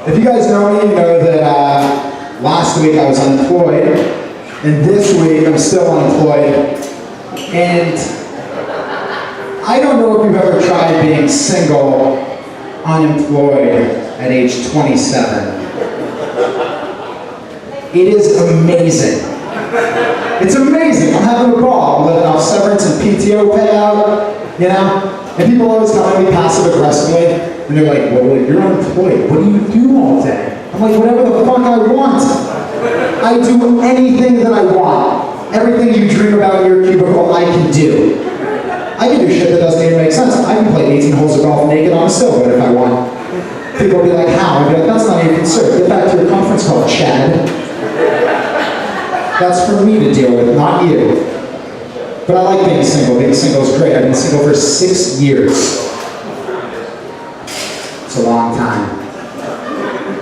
If you guys know me, you know that last week I was unemployed, and this week I'm still unemployed. And I don't know if you've ever tried being single, unemployed at age 27. It is amazing. It's amazing. I'm having a ball. I'm living off severance and PTO payout, you know? And people always come at me passive aggressively, and they're like, well, you're unemployed. What do you do all day? I'm like, whatever the fuck I want. I do anything that I want. Everything you dream about in your cubicle, I can do. I can do shit that doesn't even make sense. I can play 18 holes of golf naked on a sailboat if I want. People will be like, how? I'd be like, that's not even concerned. Get back to your conference call, Chad. That's for me to deal with, not you. But I like being single. Being single is great. I've been single for 6 years. It's a long time.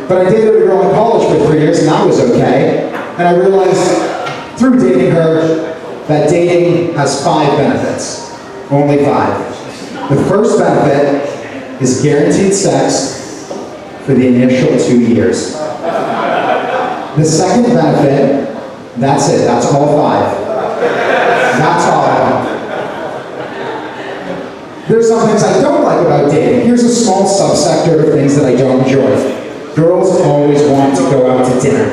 But I dated a girl in college for 3 years, and that was okay. And I realized through dating her that dating has 5 benefits. Only 5. The first benefit is guaranteed sex for the initial 2 years. The second benefit, that's it. That's all 5. That's all of them. There's some things I don't like about dating. Here's a small subsector of things that I don't enjoy. Girls always want to go out to dinner.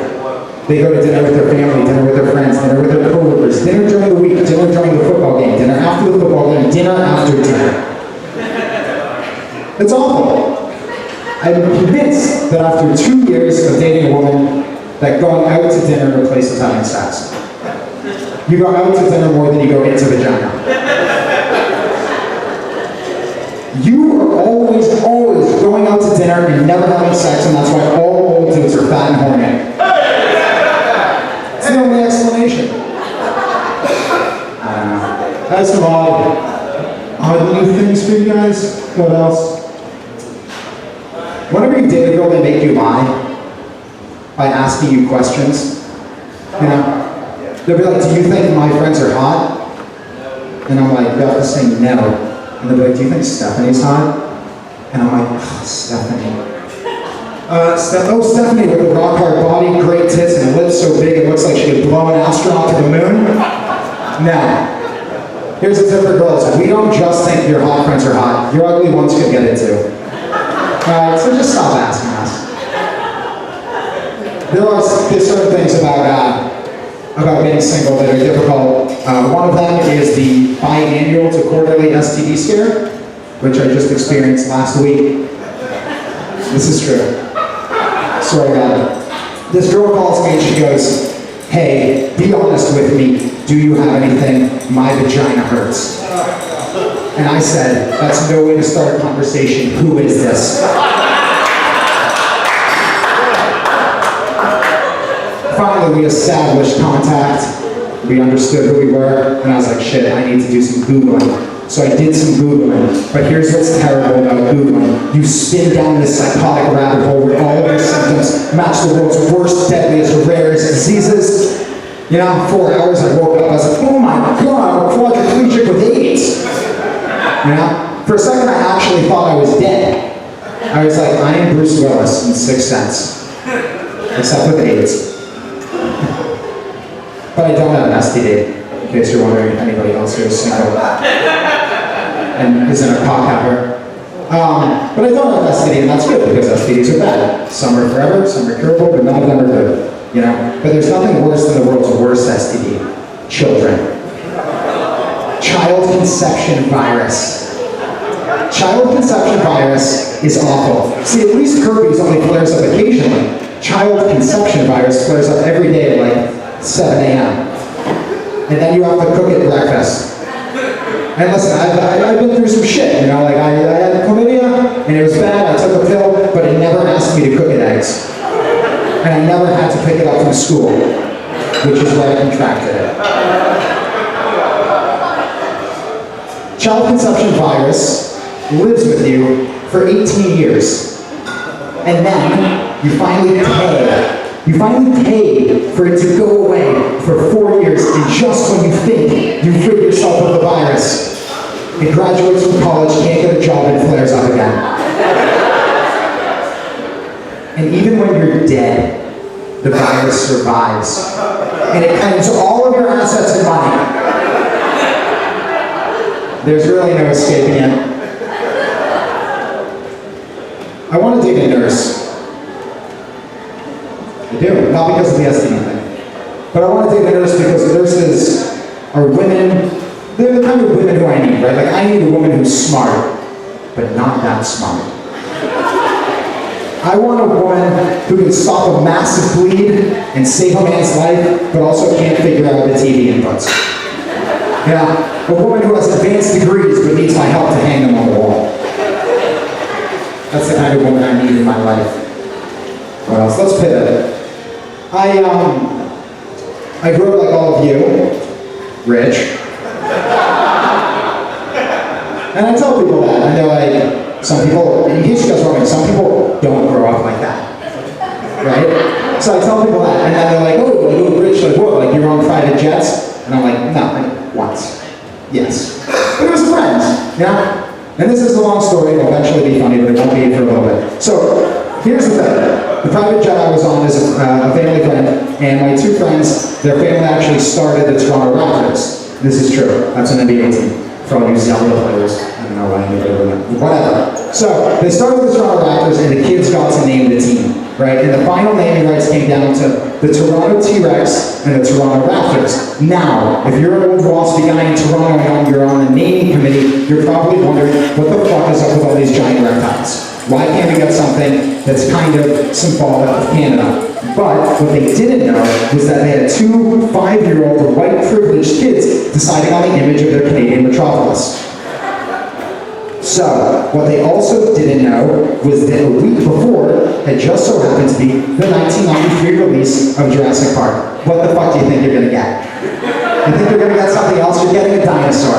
They go to dinner with their family, dinner with their friends, dinner with their coworkers, dinner during the week, dinner during the football game, dinner after the football game, dinner after dinner. It's awful. I'm convinced that after 2 years of dating a woman, that going out to dinner replaces having sex. You go out to dinner more than you go into vagina. You are always going out to dinner and never having sex, and that's why all old dudes are fat and horny. It's the only explanation. I don't know. That's some odd new things for you guys. What else? Whenever you date a girl, they make you lie by asking you questions. You know? They'll be like, do you think my friends are hot? And I'm like, you have to say no. And they'll be like, do you think Stephanie's hot? And I'm like, oh, Stephanie. Stephanie with a rock hard body, great tits, and lips so big it looks like she could blow an astronaut to the moon. Now, here's the tip for girls. We don't just think your hot friends are hot. Your ugly ones could get it too. Alright, so just stop asking us. There are certain things about being single that are difficult. One of them is the biannual to quarterly STD scare, which I just experienced last week. This is true. Swear to God. This girl calls me and she goes, hey, be honest with me. Do you have anything? My vagina hurts. And I said, that's no way to start a conversation. Who is this? Finally, we established contact. We understood who we were, and I was like, shit, I need to do some Googling. So I did some Googling, but here's what's terrible about Googling. You spin down this psychotic rabbit hole where all of your symptoms match the world's worst, deadliest, rarest diseases. You know, 4 hours I woke up, I was like, oh my God, I'm a quadriplegic with AIDS. You know, for a second I actually thought I was dead. I was like, I am Bruce Willis in Sixth Sense, except with AIDS. But I don't have an STD, in case you're wondering if anybody else here is single and isn't a cockhaver. But I don't have an STD, and that's good, because STDs are bad. Some are forever, some are curable, but none of them are good. You know? But there's nothing worse than the world's worst STD. Children. Child conception virus. Child conception virus is awful. See, at least herpes only flares up occasionally. Child conception virus flares up every day at like 7 a.m. And then you have to cook at breakfast. And listen, I've been through some shit, you know, like I had chlamydia, and it was bad, I took a pill, but it never asked me to cook at eggs. And I never had to pick it up from school, which is where I contracted it. Child conception virus lives with you for 18 years. And then you finally pay. You finally pay for it to go away for 4 years, and just when you think you've rid yourself of the virus, and graduates from college, can't get a job, and flares up again. And even when you're dead, the virus survives. And it claims all of your assets and money. There's really no escaping it. I want to dig a nurse. I do, not because of the STD thing. But I want to dig a nurse because nurses are women. They're the kind of women who I need, right? Like, I need a woman who's smart, but not that smart. I want a woman who can stop a massive bleed and save a man's life, but also can't figure out the TV inputs. Yeah, a woman who has advanced degrees, but needs my help to hang them on the wall. That's the kind of woman I need in my life. What else? Let's pivot. I grew up like all of you, rich. And I tell people that. I know, like, some people, in case you guys are wondering, some people don't grow up like that. Right? So I tell people that, and then they're like, oh, you're rich, like what? Like you're on private jets? And I'm like, no, like once. Yes. But it was friends, you know? And this is a long story, it'll eventually be funny, but it won't be for a little bit. So, here's the thing. The private jet I was on is a family friend, and my two friends, their family actually started the Toronto Raptors. This is true. That's an NBA team. For all you Zelda players. I don't know why I knew that. Whatever. So, they started the Toronto Raptors, and the kids got to name the team, right? And the final naming rights came down to the Toronto T-Rex and the Toronto Raptors. Now, if you're an old waspy guy in Toronto and you're on the naming committee, you're probably wondering, what the fuck is up with all these giant reptiles? Why can't we get something that's kind of symbolic of Canada? But what they didn't know was that they had two 5-year-old white privileged kids deciding on the image of their Canadian metropolis. So, what they also didn't know was that a week before had just so happened to be the 1993 release of Jurassic Park. What the fuck do you think you're gonna get? You think you're gonna get something else? You're getting a dinosaur.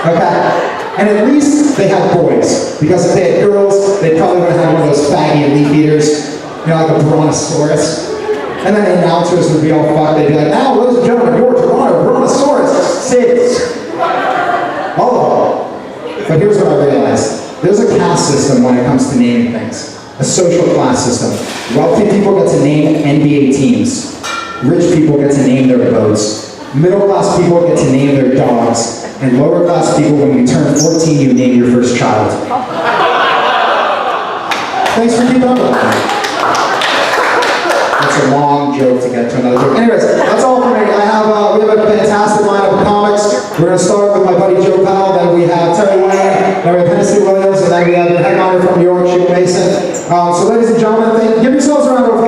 Okay? And at least they had boys, because if they had girls, they probably would have had one of those faggy leaf eaters, you know, like a brontosaurus. And then the announcers would be all fucked. They'd be like, now, ladies and gentlemen, your Toronto brontosaurus 6. All of them. But here's what I realized. There's a caste system when it comes to naming things. A social class system. Wealthy people get to name NBA teams. Rich people get to name their boats. Middle class people get to name their dogs. And lower class people, when you turn 14, you name your first child. Thanks for keeping up with that. That's a long joke to get to another joke. Anyways, that's all for me. We have a fantastic lineup of comics. We're going to start with my buddy Joe Powell, then we have Terry Wayne, then we have Hennessy Williams, and then we have the headliner from New York, Sheba Mason. So ladies and gentlemen, give yourselves a round of applause.